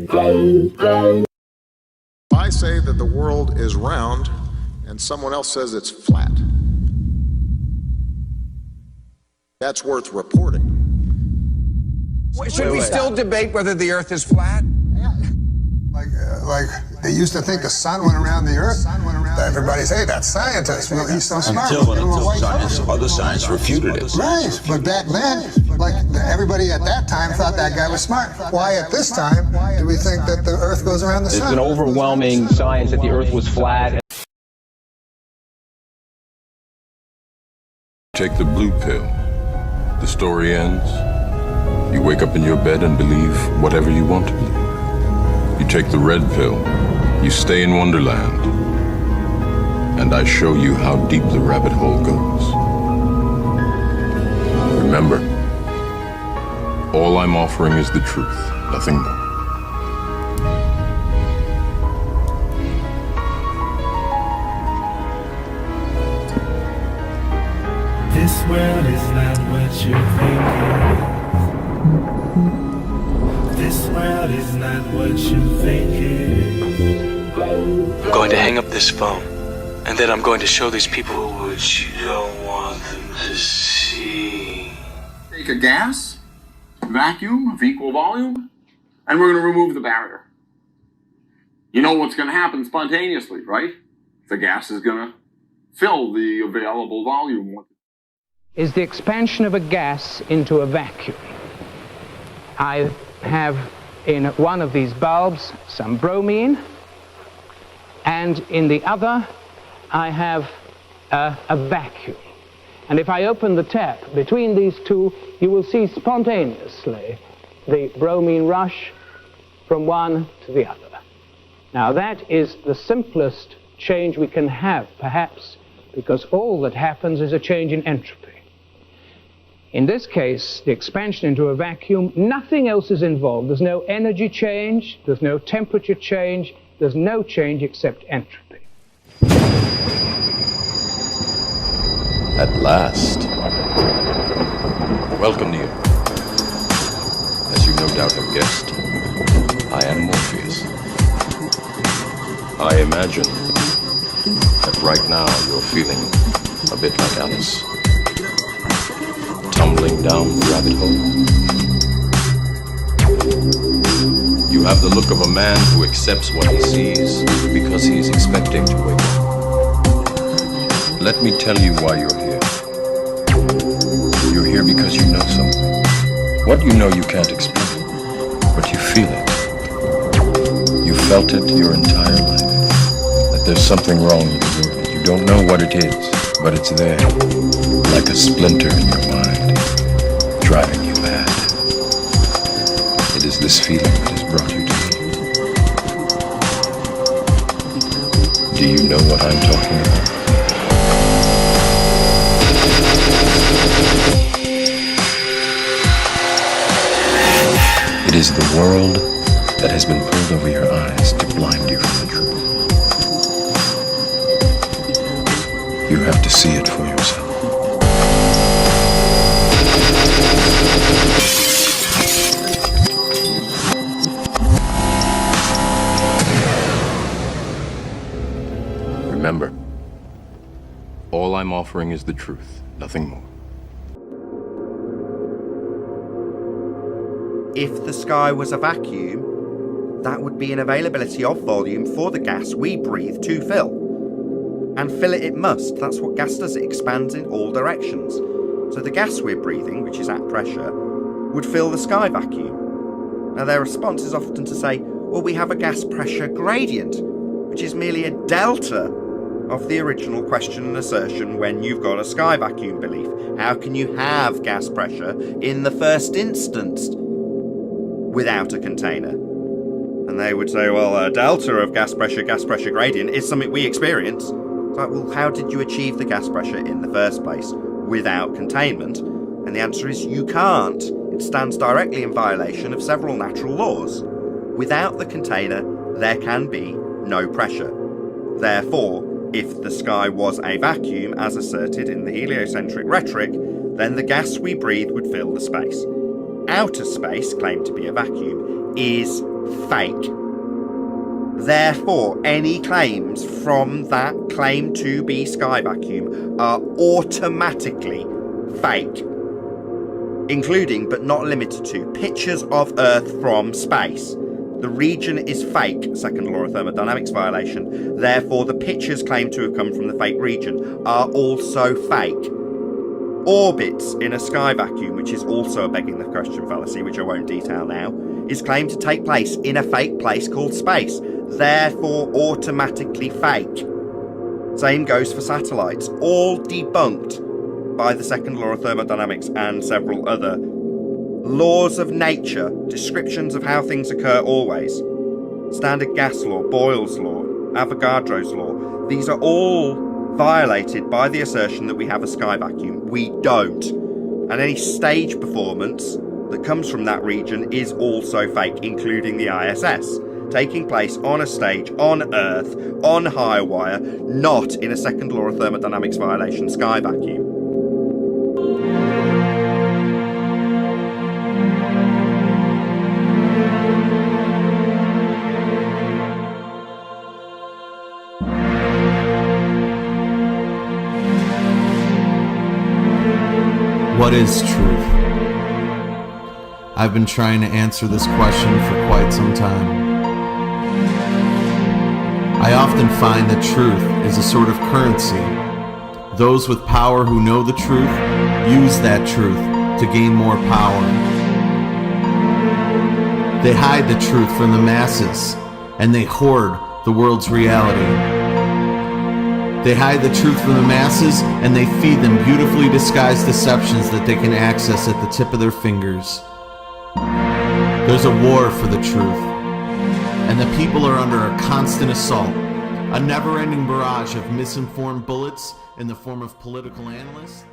If I say that the world is round and someone else says it's flat, that's worth reporting. Should we still debate whether the Earth is flat? Like they used to think the sun went around the Earth. Everybody say that's scientists. Well, he's so smart. Other science refuted it. Right, but back then, like everybody at that time thought that guy was smart. Why at this time do we think that the Earth goes around the sun? It's an overwhelming science that the Earth was flat. Take the blue pill. The story ends. You wake up in your bed and believe whatever you want to believe. You take the red pill. You stay in Wonderland. And I show you how deep the rabbit hole goes. Remember, all I'm offering is the truth, nothing more. This world is not what you think it is. This world is not what you think it is. I'm going to hang up this phone, and then I'm going to show these people what you don't want them to see. Take a gas, vacuum of equal volume, and we're going to remove the barrier. You know what's going to happen spontaneously, right? The gas is going to fill the available volume. Is the expansion of a gas into a vacuum. I have in one of these bulbs some bromine, and in the other I have a vacuum. And if I open the tap between these two, you will see spontaneously the bromine rush from one to the other. Now that is the simplest change we can have, perhaps, because all that happens is a change in entropy. In this case, the expansion into a vacuum, nothing else is involved. There's no energy change, there's no temperature change, there's no change except entropy. At last. Welcome, Neo. As you no doubt have guessed, I am Morpheus. I imagine that right now you're feeling a bit like Alice. Tumbling down the rabbit hole. You have the look of a man who accepts what he sees because he is expecting to wake up. Let me tell you why you're here. You're here because you know something. What you know you can't explain, but you feel it. You felt it your entire life. That there's something wrong with you. You don't know what it is, but it's there, like a splinter in your mind, driving you mad. It is this feeling that has brought you to me. Do you know what I'm talking about? It is the world that has been pulled over your eyes to blind you from the truth. You have to see it for yourself. Remember, all I'm offering is the truth, nothing more. If the sky was a vacuum, that would be an availability of volume for the gas we breathe to fill. And fill it must. That's what gas does. It expands in all directions. So the gas we're breathing, which is at pressure, would fill the sky vacuum. Now their response is often to say, well, we have a gas pressure gradient, which is merely a delta of the original question and assertion when you've got a sky vacuum belief. How can you have gas pressure in the first instance without a container? And they would say, well, a delta of gas pressure gradient is something we experience. It's like, well, how did you achieve the gas pressure in the first place without containment? And the answer is you can't. It stands directly in violation of several natural laws. Without the container, there can be no pressure. Therefore, if the sky was a vacuum, as asserted in the heliocentric rhetoric, then the gas we breathe would fill the space. Outer space, claimed to be a vacuum, is fake. Therefore, any claims from that claim to be sky vacuum are automatically fake, including but not limited to pictures of Earth from space. The region is fake, second law of thermodynamics violation. Therefore, the pictures claimed to have come from the fake region are also fake. Orbits in a sky vacuum, which is also a begging the question fallacy, which I won't detail now, is claimed to take place in a fake place called space, therefore automatically fake. Same goes for satellites, all debunked by the second law of thermodynamics and several other laws of nature, descriptions of how things occur always. Standard gas law, Boyle's law, Avogadro's law, these are all violated by the assertion that we have a sky vacuum. We don't. And any stage performance that comes from that region is also fake, including the ISS, taking place on a stage, on Earth, on high wire, not in a second law of thermodynamics violation sky vacuum. What is truth? I've been trying to answer this question for quite some time. I often find that truth is a sort of currency. Those with power who know the truth use that truth to gain more power. They hide the truth from the masses, and they hoard the world's reality. They hide the truth from the masses, and they feed them beautifully disguised deceptions that they can access at the tip of their fingers. There's a war for the truth, and the people are under a constant assault, a never-ending barrage of misinformed bullets in the form of political analysts.